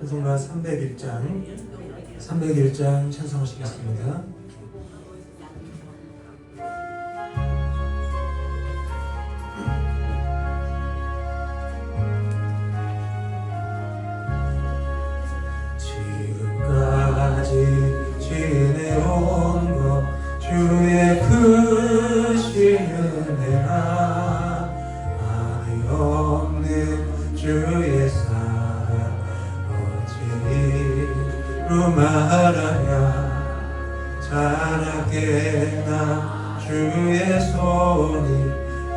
찬송가 301장 찬송하시겠습니다. 지금까지 지내온 것 주의 크신 은혜라 아무 없는 주의 사랑 어찌로 말하랴 자라겠나 주의 손이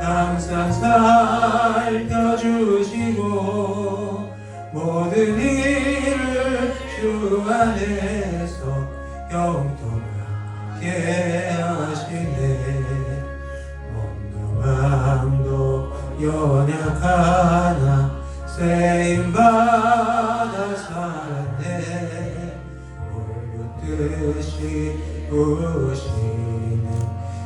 항상 살펴주시고 모든 일을 주 안에서 형통하게 하시네 몸도 마음도 연약하나 쓰임받아 살았네 물붓듯이 부으시는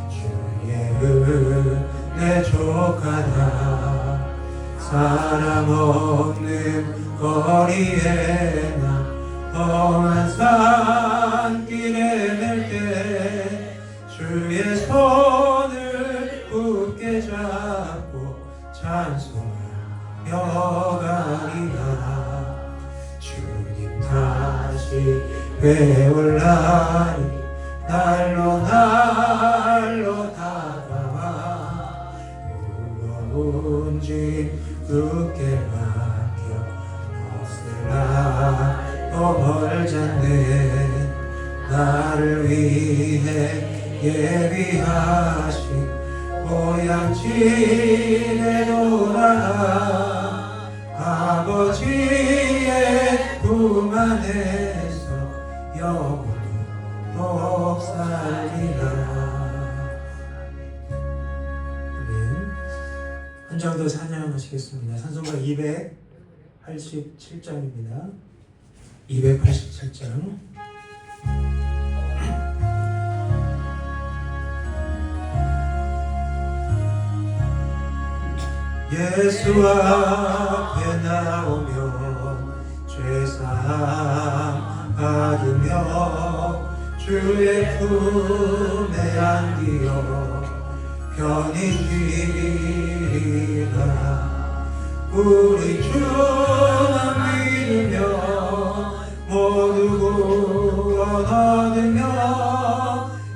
주의 은혜 족하다 사람 없는 거리에나 험한 산길에 낼 때 주의 손을 굳게 잡고 찬송하며 가리라 주님 다시 배울 날이 날로 다가와 무거운 짐 굳게 맡겨 없으라 멀잖네 나를 위해 예비하신 고향집에 돌아가 아버지의 품 안에서 영원토록 살리라. 한 장 더 찬양하시겠습니다. 찬송가 287장입니다. 287장. 예수 앞에 나오며 죄사함 받으며 주의 품에 안기어 편히 쉬리라 우리 주만 믿으며 모두 구원 얻으며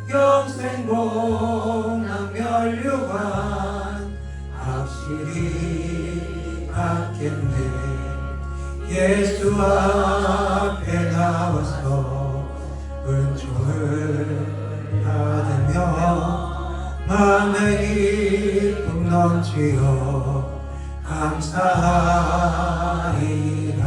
영생 복락 면류관 확실히 받겠네 예수 앞에 나와서 은총을 받으며 맘의 기쁨 넘치어 감사하리라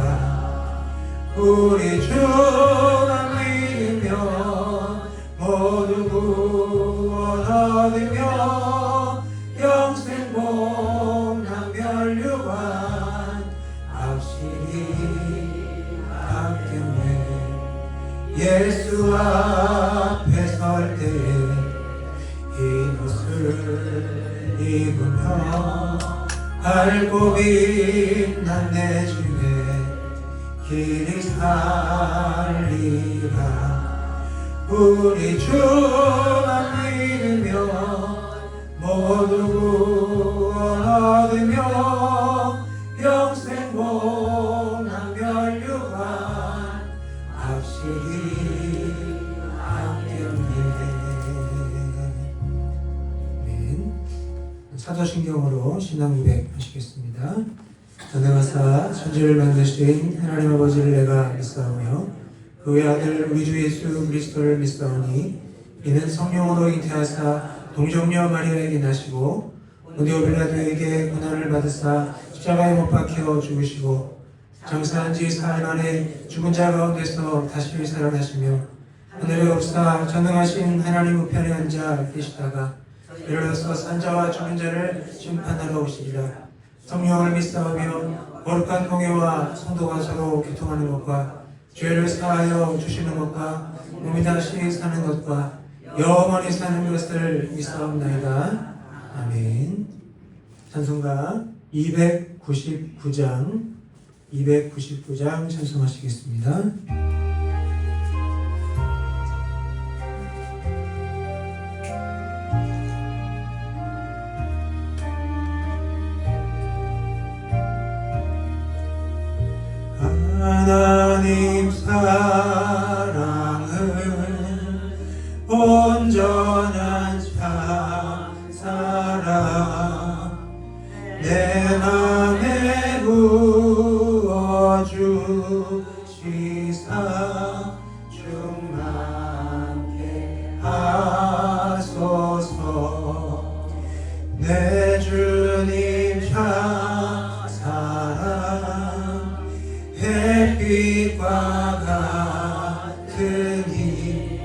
우리 주만 믿으며 모두 구원 얻으며 영생 복락 면류관 확실히 받겠네 예수 앞에 설 때에 흰 옷을 입으며 밝고 빛난 내 주의 길이 살리라 우리 주만 믿으며 모두 구원 얻으며 영생 복락 면류관 확실히 사도신경으로 신앙 고백 하시겠습니다. 전능하사 천지를 만드신 하나님 아버지를 내가 믿사오며 그 외아들 우리 주 예수 그리스도를 믿사오니 이는 성령으로 잉태하사 동정녀 마리아에게 나시고 본디오 빌라도에게 고난을 받으사 십자가에 못 박혀 죽으시고 장사한 지 사흘 만에 죽은 자 가운데서 다시 살아나시며 하늘에 없사 전능하신 하나님 우편에 앉아 계시다가 이르러서 산자와 죽은 자를 심판하러 오시리라. 성령을 믿사오며 거룩한 공예와 성도가 서로 교통하는 것과 죄를 사하여 주시는 것과 몸이 다시 사는 것과 영원히 사는 것을 믿사옵나이다. 아멘. 찬송가 299장 299장 찬송하시겠습니다. 하나님 사랑은 온전한 참 사랑 내 맘에 부어주시사 충만케 하소서 내 주님 참 사랑 햇빛과 같으니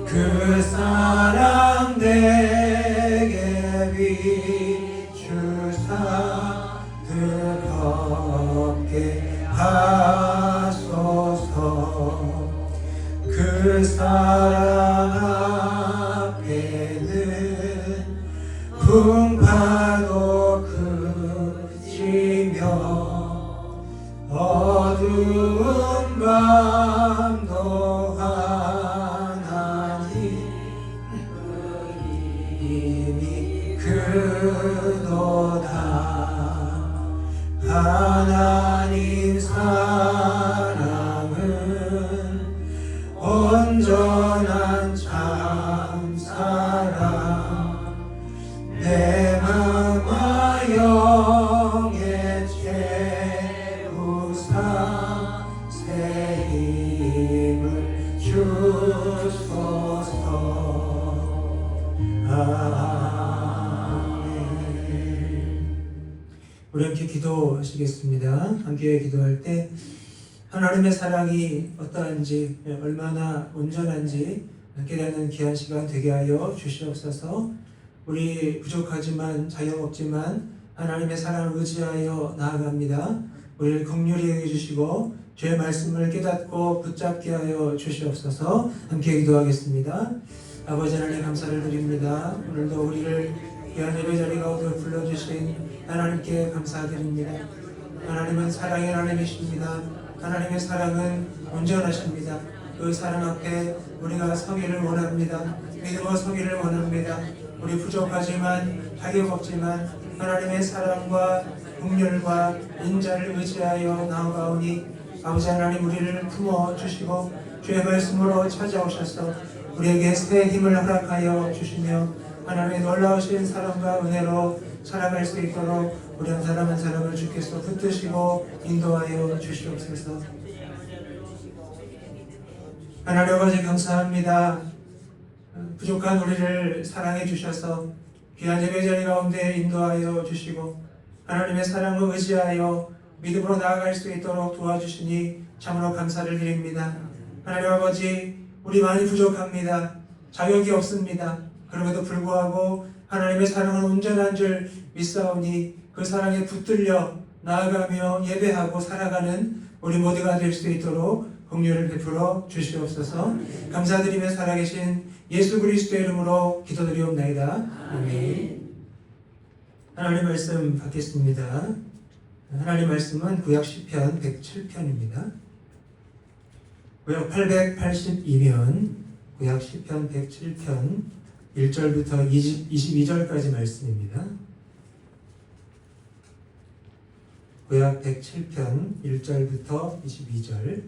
그 사랑 내게 비추사 뜨겁게 하소서 그 사랑 앞에는 풍파도 그치며 어두운 밤도 하나님 이미 그도다 하나님 사랑은 온전한 참 사랑 내 맘과 영에 채우사 새 힘을 주소서. 우리 함께 기도하시겠습니다. 함께 기도할 때 하나님의 사랑이 어떠한지 얼마나 온전한지 깨닫는 귀한 시간 되게 하여 주시옵소서. 우리 부족하지만 자유없지만 하나님의 사랑을 의지하여 나아갑니다. 우리를 긍휼히 여겨 주시고 주의 말씀을 깨닫고 붙잡게 하여 주시옵소서. 함께 기도하겠습니다. 아버지 하나님 감사를 드립니다. 오늘도 우리를 귀한 예배 자리 가운데 불러주신 하나님께 감사드립니다. 하나님은 사랑의 하나님이십니다. 하나님의 사랑은 온전하십니다. 그 사랑 앞에 우리가 서기를 원합니다. 믿음으로 서기를 원합니다. 우리 부족하지만 자격 없지만 하나님의 사랑과 긍휼과 인자를 의지하여 나아가오니 아버지 하나님 우리를 품어주시고 주의 말씀으로 찾아오셔서 우리에게 새 힘을 허락하여 주시며 하나님의 놀라우신 사랑과 은혜로 살아갈 수 있도록 우리 한 사람 한 사람을 주께서 붙드시고 인도하여 주시옵소서. 하나님 아버지 감사합니다. 부족한 우리를 사랑해 주셔서 귀한 예배 자리 가운데 인도하여 주시고 하나님의 사랑을 의지하여 믿음으로 나아갈 수 있도록 도와주시니 참으로 감사를 드립니다. 하나님 아버지 우리 많이 부족합니다. 자격이 없습니다. 그럼에도 불구하고 하나님의 사랑은 온전한 줄 믿사오니 그 사랑에 붙들려 나아가며 예배하고 살아가는 우리 모두가 될 수 있도록 긍휼을 베풀어 주시옵소서. 감사드리며 살아계신 예수 그리스도의 이름으로 기도드리옵나이다. 아멘. 하나님 말씀 받겠습니다. 하나님 말씀은 구약 시편 107편입니다. 구약 882면 구약 시편 107편 1절부터 22절까지 말씀입니다. 구약 107편 1절부터 22절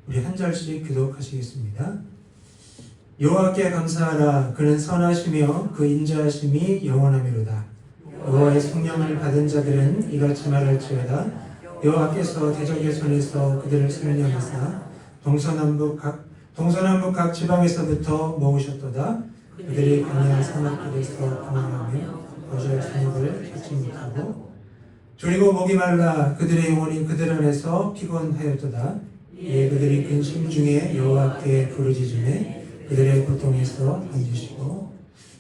우리 한 절씩 교독하시겠습니다. 여호와께 감사하라. 그는 선하시며 그 인자하심이 영원하미로다. 여호와의 성령을 받은 자들은 이같이 말할지어다. 여호와께서 대적의 손에서 그들을 승리하사 동서남북 각 지방에서부터 모으셨도다. 그들이 광야 사막길에서 방황하며 거절 성읍을 찾지 못하고 졸이고 목이 말라 그들의 영혼이 그들 안에서 피곤하였도다. 이에 그들이 근심 중에 여호와께 부르짖으매 그들의 고통에서 건지시고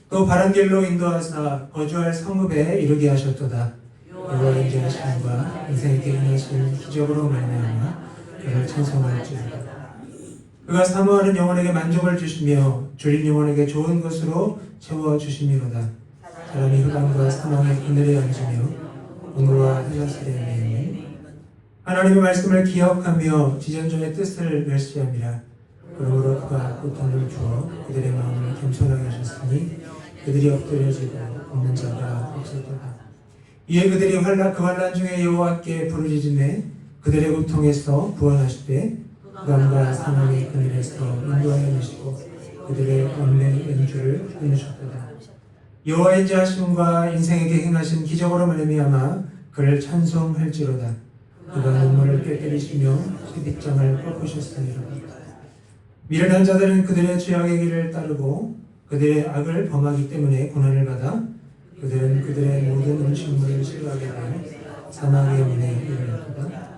또 바른 길로 인도하사 거주할 성읍에 이르게 하셨도다. 여호와의 인자하심과 인생에게 행하신 기적으로 말미암아 그를 찬송할지어다. 그가 사모하는 영혼에게 만족을 주시며 졸린 영혼에게 좋은 것으로 채워주심이로다. 사람이 흑암과 사망의 그늘에 앉으며 공로와 흑암슬에 매이니 하나님의 말씀을 기억하며 지존전의 뜻을 멸시함이라. 그러므로 그가 고통을 주어 그들의 마음을 겸손하게 하셨으니 그들이 엎드려지고 없는 자가 없었도다. 이에 그들이 그 환난 중에 여호와께 부르짖음에 그들의 고통에서 구원하시되 불안과 사망의 그늘에서 인도하여 내시고 그들의 언의 연주를 끊으셨도다. 여호와의 인자하심과 인생에게 행하신 기적으로 말미암아 그를 찬송할지로다. 그가 눈물을 꿰뜨리시며 쇠빗장을 꺾으셨으니로다. 미련한 자들은 그들의 죄악의 길을 따르고 그들의 악을 범하기 때문에 고난을 받아 그들은 그들의 모든 음식물을 싫어하게 되어 사망의 문에 이르렀도다.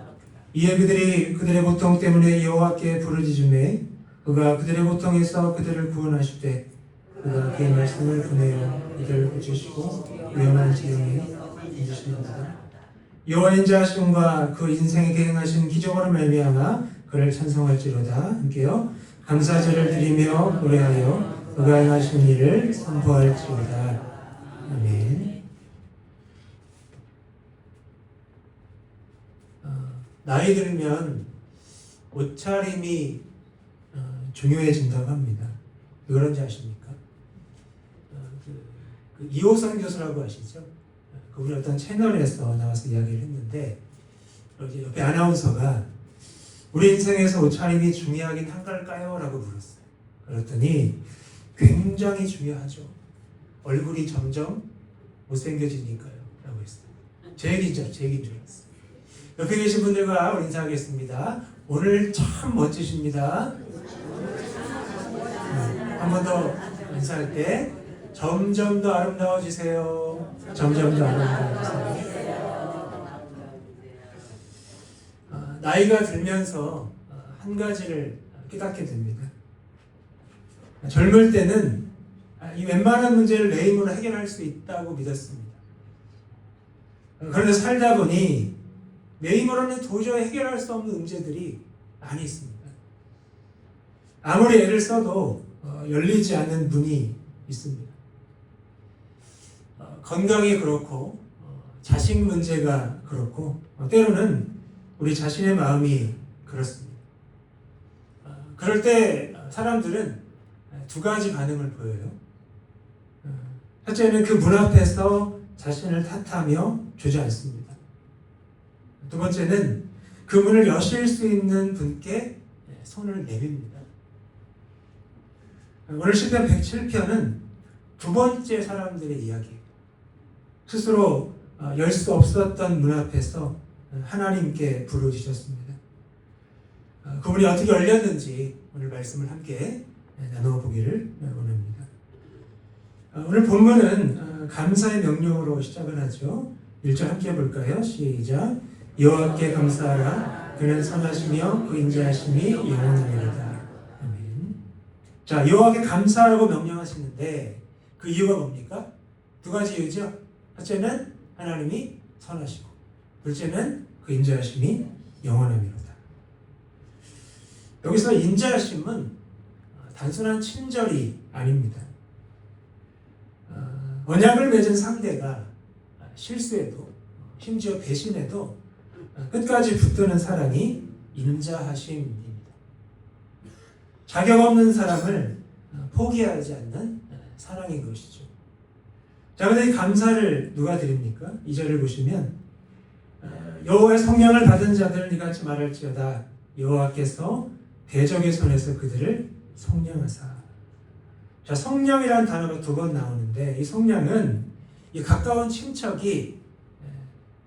이에 그들이 그들의 고통 때문에 여호와께 부르짖음에 그가 그들의 고통에서 그들을 구원하시되 그가 그의 말씀을 보내어 그들을 고치시고 위험한 지경에 인도하시는도다. 여호와의 인자하심과 그 인생에게 행하신 기적으로 말미암아 그를 찬송할지로다. 함께요. 감사제를 드리며 노래하여 그가 행하신 일을 선포할지로다. 아멘. 나이 들면 옷차림이 중요해진다고 합니다. 왜 그런지 아십니까? 이호선 교수라고 아시죠? 그분이 어떤 채널에서 나와서 이야기를 했는데 옆에 아나운서가 우리 인생에서 옷차림이 중요하긴 한걸까요? 라고 물었어요. 그랬더니 굉장히 중요하죠. 얼굴이 점점 못생겨지니까요. 라고 했어요. 제 얘기인 줄 알았어요. 옆에 계신 분들과 우리 인사하겠습니다. 오늘 참 멋지십니다. 한 번 더 인사할 때 점점 더 아름다워지세요. 점점 더 아름다워지세요. 나이가 들면서 한 가지를 깨닫게 됩니다. 젊을 때는 이 웬만한 문제를 내 힘으로 해결할 수 있다고 믿었습니다. 그런데 살다 보니 내 힘으로는 도저히 해결할 수 없는 문제들이 많이 있습니다. 아무리 애를 써도 열리지 않는 문이 있습니다. 건강이 그렇고 자식 문제가 그렇고 때로는 우리 자신의 마음이 그렇습니다. 그럴 때 사람들은 두 가지 반응을 보여요. 첫째는 그 문 앞에서 자신을 탓하며 주저앉습니다. 두 번째는 그 문을 여실 수 있는 분께 손을 내밉니다. 오늘 시편 107편은 두 번째 사람들의 이야기예요. 스스로 열 수 없었던 문 앞에서 하나님께 부르짖었습니다. 그분이 어떻게 열렸는지 오늘 말씀을 함께 나눠보기를 원합니다. 오늘 본문은 감사의 명령으로 시작을 하죠. 1절 함께 해볼까요? 시작. 여호와께 감사하라. 그는 선하시며 그 인자하심이 영원하리로다. 아멘. 자, 여호와께 감사하라고 명령하시는데 그 이유가 뭡니까? 두 가지 이유죠. 첫째는 하나님이 선하시고, 둘째는 그 인자하심이 영원함이로다. 여기서 인자하심은 단순한 친절이 아닙니다. 언약을 맺은 상대가 실수해도 심지어 배신해도 끝까지 붙드는 사랑이 인자하심입니다. 자격 없는 사람을 포기하지 않는 사랑인 것이죠. 자, 그런데 이 감사를 누가 드립니까? 2절을 보시면 여호와의 성령을 받은 자들은 이같이 말할지어다. 여호와께서 대적의 손에서 그들을 성령하사. 자, 성령이라는 단어가 두 번 나오는데 이 성령은 이 가까운 친척이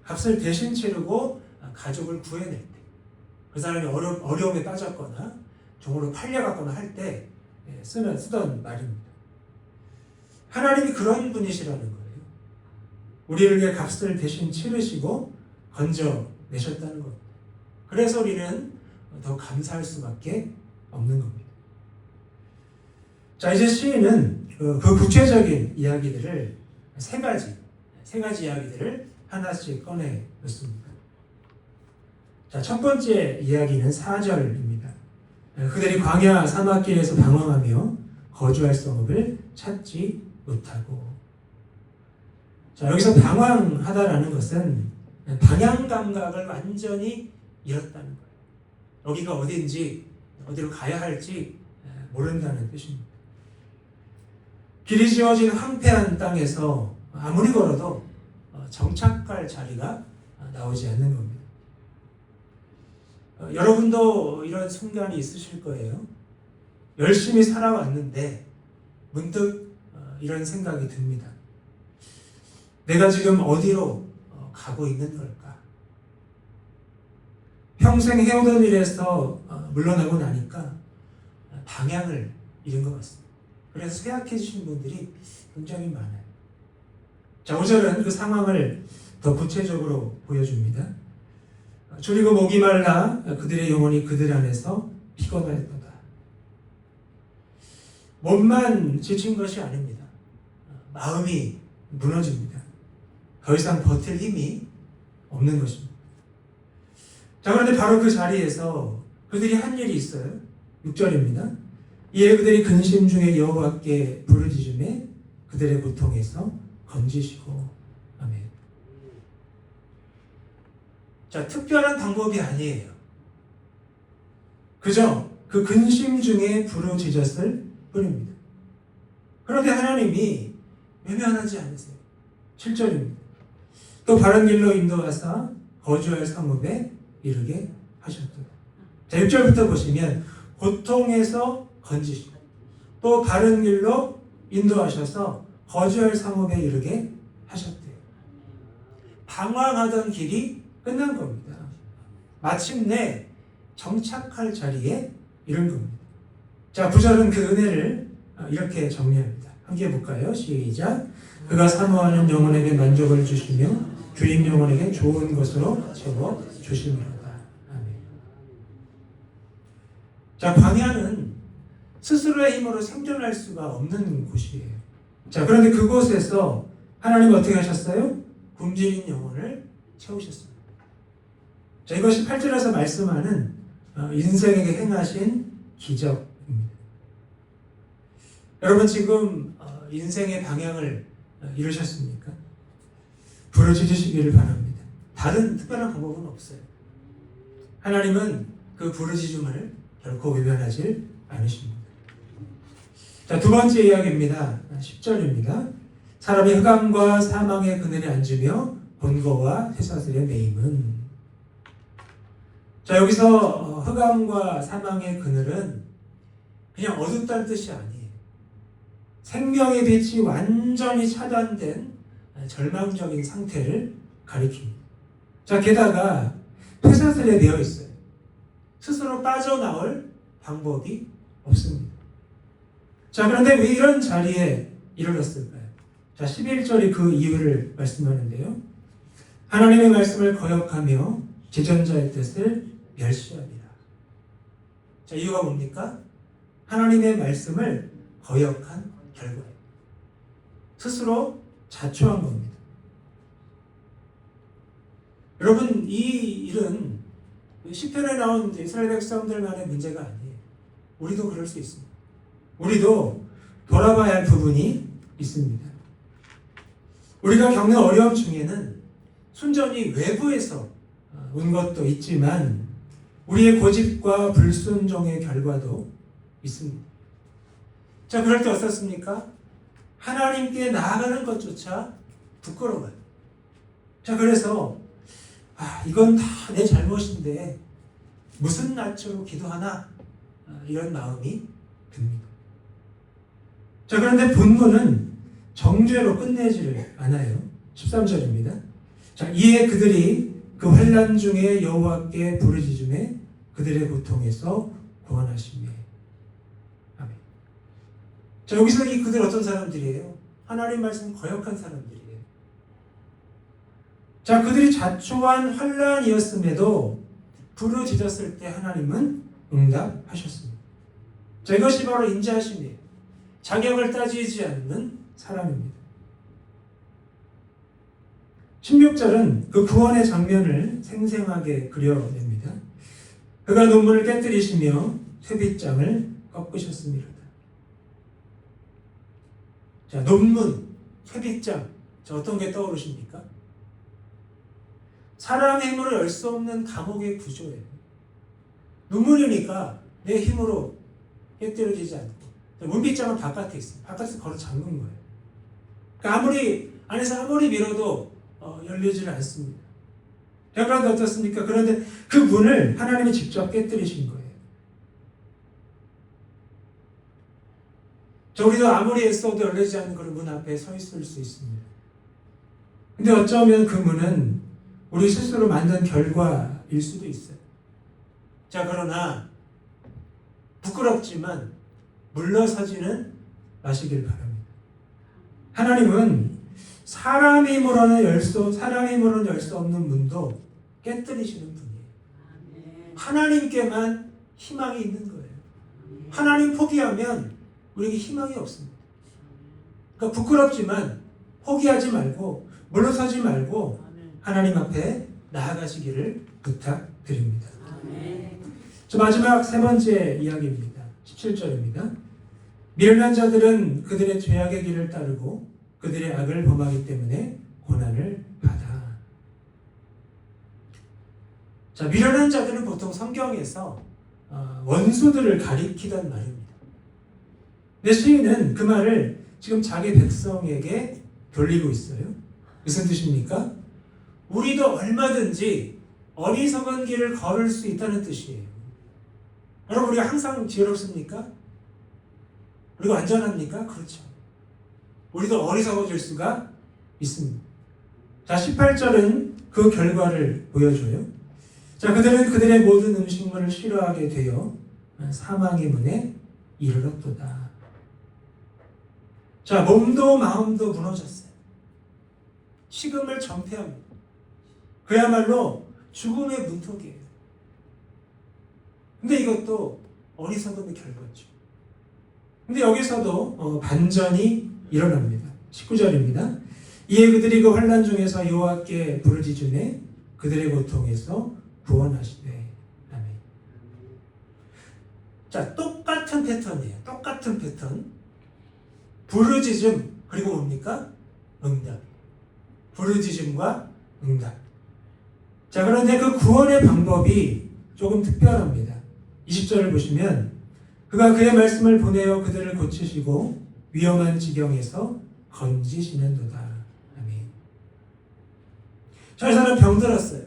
값을 대신 치르고 가족을 구해낼 때, 그 사람이 어려움에 빠졌거나 종으로 팔려갔거나 할 때 쓰던 말입니다. 하나님이 그런 분이시라는 거예요. 우리를 위해 값을 대신 치르시고 건져내셨다는 겁니다. 그래서 우리는 더 감사할 수밖에 없는 겁니다. 자, 이제 시인은 그 구체적인 이야기들을 세 가지 이야기들을 하나씩 꺼내 놓습니다. 자, 첫 번째 이야기는 4절입니다. 그들이 광야 사막길에서 방황하며 거주할 성읍을 찾지 못하고. 자, 여기서 방황하다라는 것은 방향 감각을 완전히 잃었다는 거예요. 여기가 어딘지, 어디로 가야 할지 모른다는 뜻입니다. 길이 지어진 황폐한 땅에서 아무리 걸어도 정착할 자리가 나오지 않는 겁니다. 여러분도 이런 순간이 있으실 거예요. 열심히 살아왔는데 문득 이런 생각이 듭니다. 내가 지금 어디로 가고 있는 걸까? 평생 해오던 일에서 물러나고 나니까 방향을 잃은 것 같습니다. 그래서 쇠약해지신 분들이 굉장히 많아요. 자, 5절은 그 상황을 더 구체적으로 보여줍니다. 줄이고 목이 말라 그들의 영혼이 그들 안에서 피곤하였도다. 몸만 지친 것이 아닙니다. 마음이 무너집니다. 더 이상 버틸 힘이 없는 것입니다. 자, 그런데 바로 그 자리에서 그들이 한 일이 있어요. 6절입니다. 이에 그들이 근심 중에 여호와께 부르짖음에 그들의 고통에서 건지시고. 아멘. 자, 특별한 방법이 아니에요. 그저 그 근심 중에 부르짖었을 뿐입니다. 그런데 하나님이 외면하지 않으세요. 7절입니다. 또 바른 길로 인도하사 거주할 성읍에 이르게 하셨도다. 자, 6절부터 보시면 고통에서 건지시고 또 바른 길로 인도하셔서 거주할 성읍에 이르게 하셨대요. 방황하던 길이 끝난 겁니다. 마침내 정착할 자리에 이른 겁니다. 자, 9절은 그 은혜를 이렇게 정리합니다. 함께 볼까요? 시작. 그가 사모하는 영혼에게 만족을 주시며 주인 영혼에게 좋은 것으로 채워 주시리로다. 아멘. 자, 광야는 스스로의 힘으로 생존할 수가 없는 곳이에요. 자, 그런데 그곳에서 하나님 어떻게 하셨어요? 굶주린 영혼을 채우셨습니다. 자, 이것이 8절에서 말씀하는 인생에게 행하신 기적입니다. 여러분 지금 인생의 방향을 잃으셨습니까? 부르짖으시기를 바랍니다. 다른 특별한 방법은 없어요. 하나님은 그 부르짖음을 결코 외면하지 않으십니다. 자, 두 번째 이야기입니다. 10절입니다. 사람이 흑암과 사망의 그늘에 앉으며 본거와 쇠사슬에 매임은. 자, 여기서 흑암과 사망의 그늘은 그냥 어둡다는 뜻이 아니에요. 생명의 빛이 완전히 차단된 절망적인 상태를 가리킵니다. 자, 게다가 쇠사슬에 매여 있어요. 스스로 빠져나올 방법이 없습니다. 자, 그런데 왜 이런 자리에 이르렀을까요? 자, 11절이 그 이유를 말씀하는데요. 하나님의 말씀을 거역하며 지존자의 뜻을 멸시합니다. 자, 이유가 뭡니까? 하나님의 말씀을 거역한 결과예요. 스스로 자초한 겁니다. 여러분, 이 일은 시편에 나온 이스라엘 백성들만의 문제가 아니에요. 우리도 그럴 수 있습니다. 우리도 돌아봐야 할 부분이 있습니다. 우리가 겪는 어려움 중에는 순전히 외부에서 온 것도 있지만 우리의 고집과 불순종의 결과도 있습니다. 자, 그럴 때 어떻습니까? 하나님께 나아가는 것조차 부끄러워요. 자, 그래서 이건 다 내 잘못인데 무슨 낯으로 기도하나? 이런 마음이 듭니다. 자, 그런데 본문은 정죄로 끝내지를 않아요. 13절입니다. 자, 이에 그들이 그 환난 중에 여호와께 부르짖음에 그들의 고통에서 구원하시며. 아멘. 자, 여기서 이 그들 어떤 사람들이에요? 하나님 말씀 거역한 사람들이에요. 자, 그들이 자초한 환난이었음에도 부르짖었을 때 하나님은 응답하셨습니다. 자, 이것이 바로 인자하심이에요. 자격을 따지지 않는 사람입니다. 16절은 그 구원의 장면을 생생하게 그려냅니다. 그가 눈물을 깨뜨리시며 쇠빗장을 꺾으셨습니다. 자, 논문, 쇠빗장, 자, 어떤 게 떠오르십니까? 사람의 힘으로 열 수 없는 감옥의 구조예요. 눈물이니까 내 힘으로 깨뜨려지지 않고 문빗장은 바깥에 있어요. 바깥에서 걸어 잠근 거예요. 그러니까 안에서 아무리 밀어도 열리지를 않습니다. 그런데 어떻습니까? 그런데 그 문을 하나님이 직접 깨뜨리신 거예요. 우리도 아무리 애써도 열리지 않는 그런 문 앞에 서 있을 수 있습니다. 근데 어쩌면 그 문은 우리 스스로 만든 결과일 수도 있어요. 자, 그러나 부끄럽지만 물러서지는 마시길 바랍니다. 하나님은 사람의 힘으로는 열 수 없는 문도 깨뜨리시는 분이에요. 하나님께만 희망이 있는 거예요. 하나님 포기하면 우리에게 희망이 없습니다. 그러니까 부끄럽지만 포기하지 말고 물러서지 말고 하나님 앞에 나아가시기를 부탁드립니다. 저 마지막 세 번째 이야기입니다. 17절입니다. 미련한 자들은 그들의 죄악의 길을 따르고 그들의 악을 범하기 때문에 고난을 받아. 자, 미련한 자들은 보통 성경에서 원수들을 가리키던 말입니다. 근데 시인은 그 말을 지금 자기 백성에게 돌리고 있어요. 무슨 뜻입니까? 우리도 얼마든지 어리석은 길을 걸을 수 있다는 뜻이에요. 여러분, 우리가 항상 지혜롭습니까? 우리가 안전합니까? 그렇죠. 우리도 어리석어질 수가 있습니다. 자, 18절은 그 결과를 보여줘요. 자, 그들은 그들의 모든 음식물을 싫어하게 되어 사망의 문에 이르렀도다. 자, 몸도 마음도 무너졌어요. 식음을 전폐합니다. 그야말로 죽음의 문턱이에요. 근데 이것도 어리석음의 결과죠. 근데 여기서도 반전이 일어납니다. 19절입니다. 이에 그들이 그 환난 중에서 여호와께 부르짖으매 그들의 고통에서 구원하시되. 아멘. 자, 똑같은 패턴이에요. 똑같은 패턴. 부르짖음 그리고 뭡니까? 응답. 부르짖음과 응답. 자, 그런데 그 구원의 방법이 조금 특별합니다. 20절을 보시면 그가 그의 말씀을 보내어 그들을 고치시고 위험한 지경에서 건지시는도다. 아멘. 저 사람 병들었어요.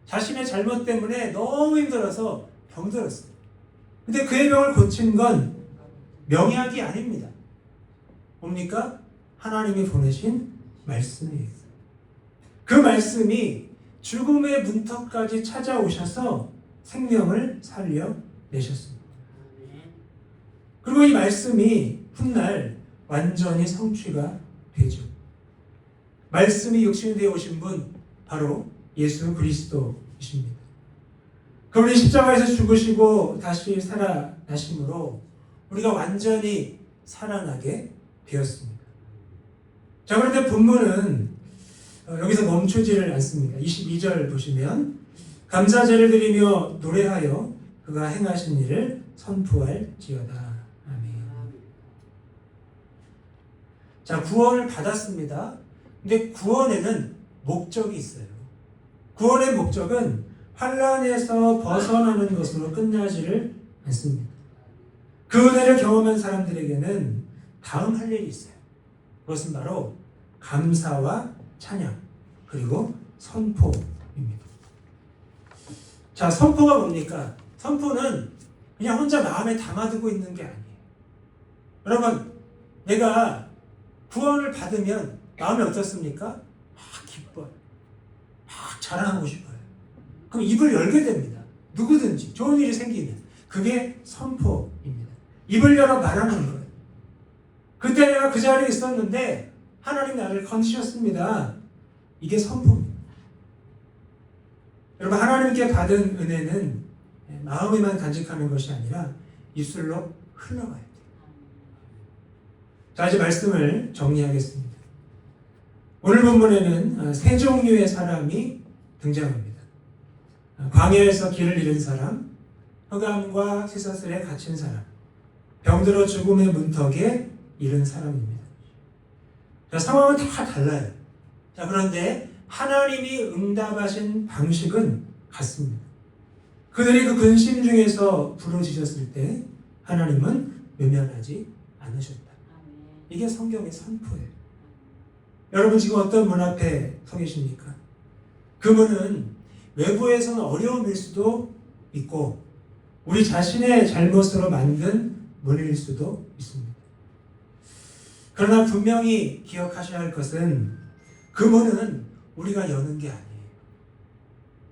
자신의 잘못 때문에 너무 힘들어서 병들었어요. 근데 그의 병을 고친 건 명약이 아닙니다. 뭡니까? 하나님이 보내신 말씀이에요. 그 말씀이 죽음의 문턱까지 찾아오셔서 생명을 살려내셨습니다. 그리고 이 말씀이 훗날 완전히 성취가 되죠. 말씀이 육신이 되어 오신 분 바로 예수 그리스도이십니다. 그분이 십자가에서 죽으시고 다시 살아나심으로 우리가 완전히 살아나게 되었습니다. 자, 그런데 본문은 여기서 멈추지를 않습니다. 22절 보시면 감사제를 드리며 노래하여 그가 행하신 일을 선포할지어다. 아멘. 자, 구원을 받았습니다. 근데 구원에는 목적이 있어요. 구원의 목적은 환난에서 벗어나는 것으로 끝나지를 않습니다. 그 은혜를 경험한 사람들에게는 다음 할 일이 있어요. 그것은 바로 감사와 찬양 그리고 선포입니다. 자, 선포가 뭡니까? 선포는 그냥 혼자 마음에 담아두고 있는 게 아니에요. 여러분, 내가 구원을 받으면 마음이 어떻습니까? 막 기뻐요. 막 자랑하고 싶어요. 그럼 입을 열게 됩니다. 누구든지 좋은 일이 생기면 그게 선포입니다. 입을 열어 말하는 거예요. 그때 내가 그 자리에 있었는데 하나님 나를 건지셨습니다. 이게 선포입니다. 여러분, 하나님께 받은 은혜는 마음에만 간직하는 것이 아니라 입술로 흘러가야 돼요. 자, 이제 말씀을 정리하겠습니다. 오늘 본문에는 세 종류의 사람이 등장합니다. 광야에서 길을 잃은 사람, 흑암과 쇠사슬에 갇힌 사람, 병들어 죽음의 문턱에 이른 사람입니다. 자, 상황은 다 달라요. 자, 그런데 하나님이 응답하신 방식은 같습니다. 그들이 그 근심 중에서 부르짖었을 때 하나님은 외면하지 않으셨다. 이게 성경의 선포예요. 여러분 지금 어떤 문 앞에 서 계십니까? 그 문은 외부에서는 어려움일 수도 있고 우리 자신의 잘못으로 만든 문일 수도 있습니다. 그러나 분명히 기억하셔야 할 것은 그 문은 우리가 여는 게 아니에요.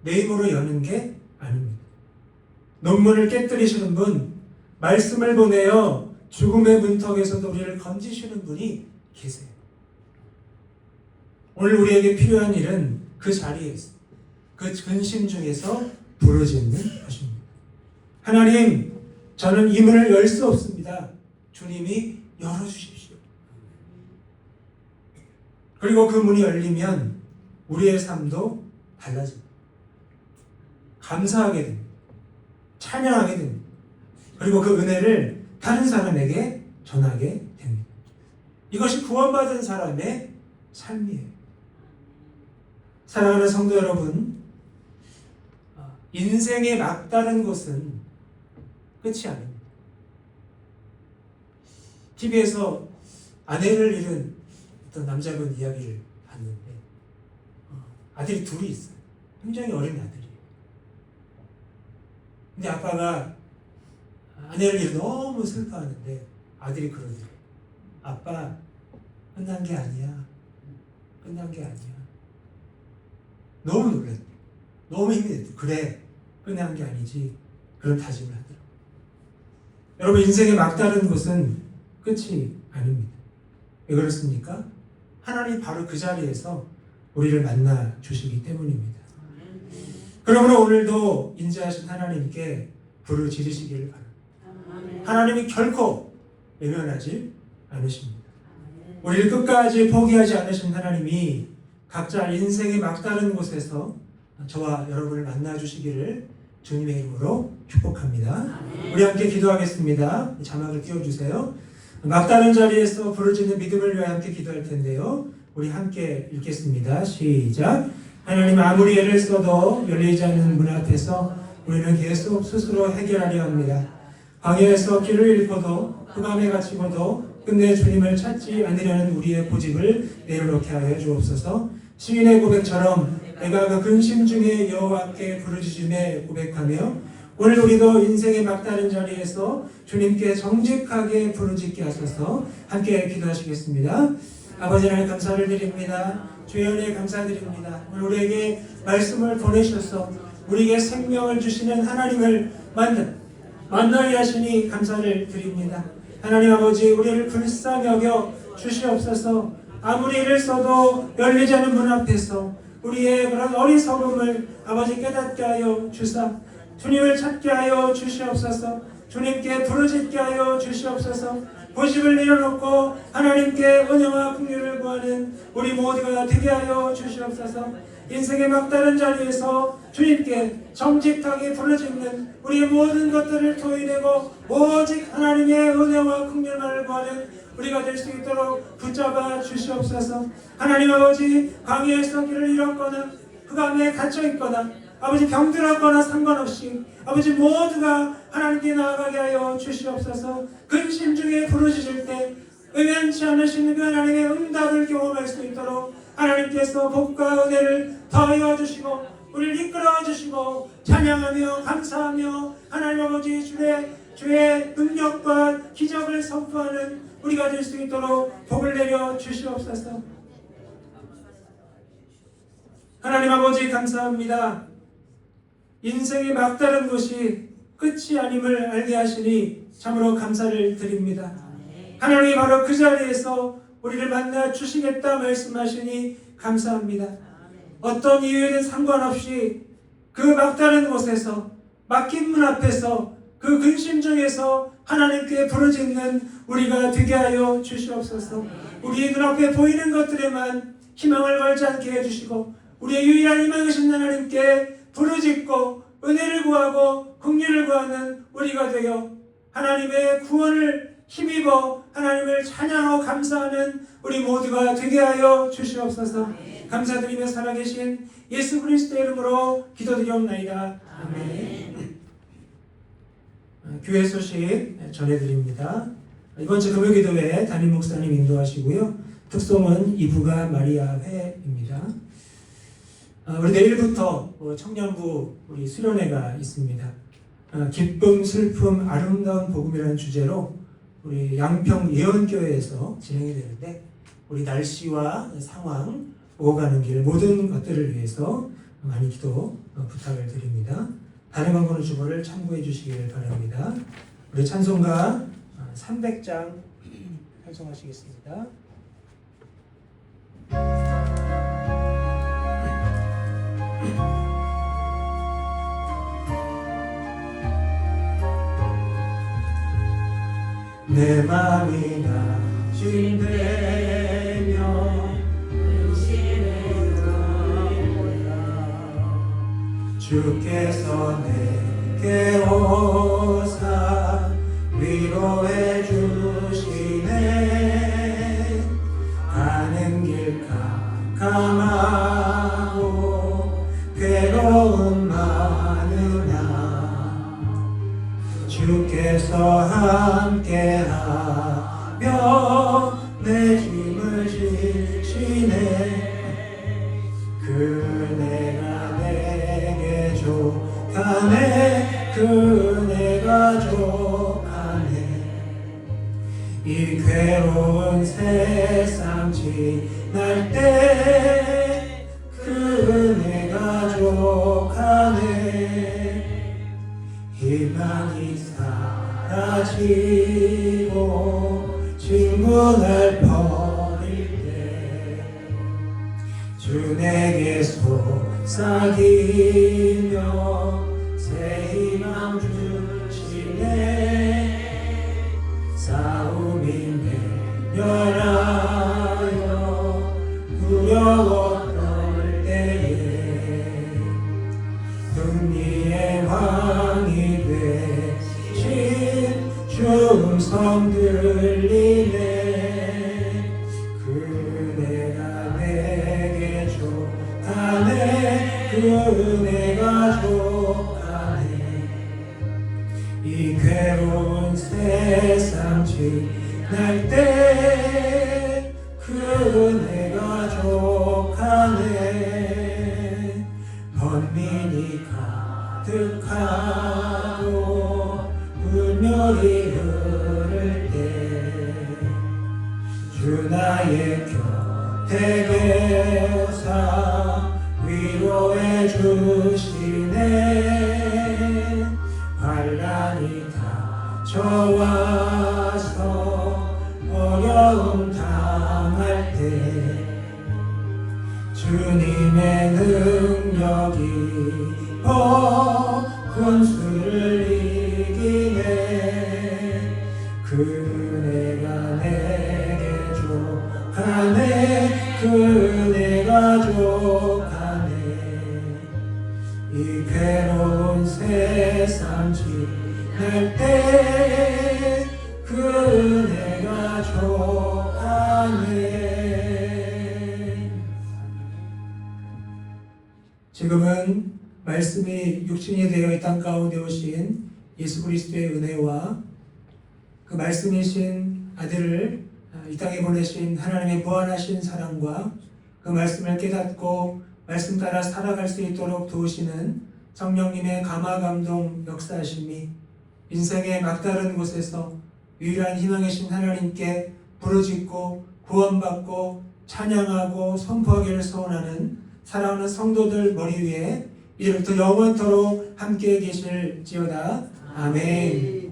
내 힘으로 여는 게 아닙니다. 논문을 깨뜨리시는 분, 말씀을 보내어 죽음의 문턱에서도 우리를 건지시는 분이 계세요. 오늘 우리에게 필요한 일은 그 자리에서, 그 근심 중에서 부르짖는 것입니다. 하나님, 저는 이 문을 열 수 없습니다. 주님이 열어주십시오. 그리고 그 문이 열리면 우리의 삶도 달라집니다. 감사하게 됩니다. 찬양하게 됩니다. 그리고 그 은혜를 다른 사람에게 전하게 됩니다. 이것이 구원받은 사람의 삶이에요. 사랑하는 성도 여러분, 인생의 막다른 것은 끝이 아닙니다. TV에서 아내를 잃은 어떤 남자분 이야기를 봤는데 아들이 둘이 있어요. 굉장히 어린 아들이에요. 근데 아빠가 아내를 잃어 너무 슬퍼하는데 아들이 그러더래요. 아빠, 끝난 게 아니야. 끝난 게 아니야. 너무 놀랐대요. 너무 힘이 됐대요. 그래, 끝난 게 아니지. 그런 다짐을 하더라고요. 여러분, 인생의 막다른 것은 끝이 아닙니다. 왜 그렇습니까? 하나님 바로 그 자리에서 우리를 만나 주시기 때문입니다. 그러므로 오늘도 인자하신 하나님께 부르짖으시기를 바랍니다. 하나님이 결코 외면하지 않으십니다. 우리를 끝까지 포기하지 않으신 하나님이 각자 인생의 막다른 곳에서 저와 여러분을 만나 주시기를 주님의 이름으로 축복합니다. 우리 함께 기도하겠습니다. 자막을 띄워주세요. 막다른 자리에서 부르짖는 믿음을 위해 함께 기도할 텐데요. 우리 함께 읽겠습니다. 시작. 하나님, 아무리 애를 써도 열리지 않는 문 앞에서 우리는 계속 스스로 해결하려 합니다. 광야에서 길을 잃고도 흑암에 갇히고도 끝내 주님을 찾지 않으려는 우리의 고집을 내려놓게 하여 주옵소서. 시인의 고백처럼 내가 그 근심 중에 여호와께 부르짖음에 고백하며 오늘 우리도 인생의 막다른 자리에서 주님께 정직하게 부르짖게 하소서. 함께 기도하시겠습니다. 아버지 하나님 감사를 드립니다. 주의 은혜에 감사드립니다. 오늘 우리에게 말씀을 보내셔서 우리에게 생명을 주시는 하나님을 만나게 하시니 감사를 드립니다. 하나님 아버지, 우리를 불쌍히 여겨 주시옵소서. 아무리 애를 써도 열리지 않는 문 앞에서 우리의 그런 어리석음을 아버지 깨닫게 하여 주사 주님을 찾게 하여 주시옵소서. 주님께 부르짖게 하여 주시옵소서. 고집을 내려놓고 하나님께 은혜와 긍휼을 구하는 우리 모두가 되게 하여 주시옵소서. 인생의 막다른 자리에서 주님께 정직하게 부르짖는 우리의 모든 것들을 토해내고 오직 하나님의 은혜와 긍휼만을 구하는 우리가 될 수 있도록 붙잡아 주시옵소서. 하나님 아버지, 광야에서 길을 잃었거나 흑암에 갇혀있거나 아버지 병들었거나 상관없이 아버지 모두가 하나님께 나아가게 하여 주시옵소서. 근심 중에 부르짖을 때 의연치 않으시는 그 하나님의 응답을 경험할 수 있도록 하나님께서 복과 은혜를 더하여 주시고 우리를 이끌어 주시고 찬양하며 감사하며 하나님 아버지 주의 능력과 기적을 선포하는 우리가 될 수 있도록 복을 내려 주시옵소서. 하나님 아버지 감사합니다. 인생의 막다른 것이 끝이 아님을 알게 하시니 참으로 감사를 드립니다. 하나님이 바로 그 자리에서 우리를 만나 주시겠다 말씀하시니 감사합니다. 어떤 이유에는 상관없이 그 막다른 곳에서 막힌 문 앞에서 그 근심 중에서 하나님께 부르짖는 우리가 되게 하여 주시옵소서. 우리의 눈앞에 보이는 것들에만 희망을 걸지 않게 해주시고 우리의 유일한 희망이신 하나님께 부르짖고 은혜를 구하고 긍휼을 구하는 우리가 되어 하나님의 구원을 힘입어 하나님을 찬양하고 감사하는 우리 모두가 되게 하여 주시옵소서. 감사드리며 살아계신 예수 그리스도의 이름으로 기도드리옵나이다. 아멘. 교회 소식 전해드립니다. 이번 주 금요기도회 담임 목사님 인도하시고요. 특송은 이부가 마리아 회입니다. 우리 내일부터 청년부 우리 수련회가 있습니다. 기쁨, 슬픔, 아름다운 복음이라는 주제로 우리 양평 예언교회에서 진행이 되는데 우리 날씨와 상황, 오고 가는 길 모든 것들을 위해서 많이 기도 부탁을 드립니다. 다른 광고는 주보를 참고해 주시길 바랍니다. 우리 찬송가 300장 찬송하시겠습니다. 내 맘이 낙심되며 근심에 떨리라 주께서 내게 오사 위로해 주시네 가는 길 캄캄하고 괴로움 많으나 주께서 함께하며 내 힘을 지시네 그네가 내게 족하네 그네가 족하네 이 괴로운 세상 지날 때 그네가 족하네 희망이 사라지고 질문을 버릴 때 주 내게 속삭이며 새 희망 주시네 싸움이 맹렬하여 두려워 떨 때에 승리의 왕이 되신 주 음성 들리네 그네가 내게 족하네 그네가 족하네 이 괴로운 세상 지날 때 그네가 족하네 번민이 가득하고 불멸이 흐를 때 주 나의 곁에 계사 위로해 주시네 환난이 닥쳐와서 어려움 당할 때 주님의 능력이 권수를 이기네 그네가 내게 족하네 그네가 족하네 이 괴로운 세상 지날 때 그네가 족하네. 지금은 말씀이 육신이 되어 이 땅 가운데 오신 예수 그리스도의 은혜와 그 말씀이신 아들을 이 땅에 보내신 하나님의 무한하신 사랑과 그 말씀을 깨닫고 말씀 따라 살아갈 수 있도록 도우시는 성령님의 감화 감동 역사하심이 인생의 막다른 곳에서 유일한 희망이신 하나님께 부르짖고 구원받고 찬양하고 선포하기를 소원하는 사랑하는 성도들 머리 위에 이제부터 영원토록 함께 계실지어다. 아멘.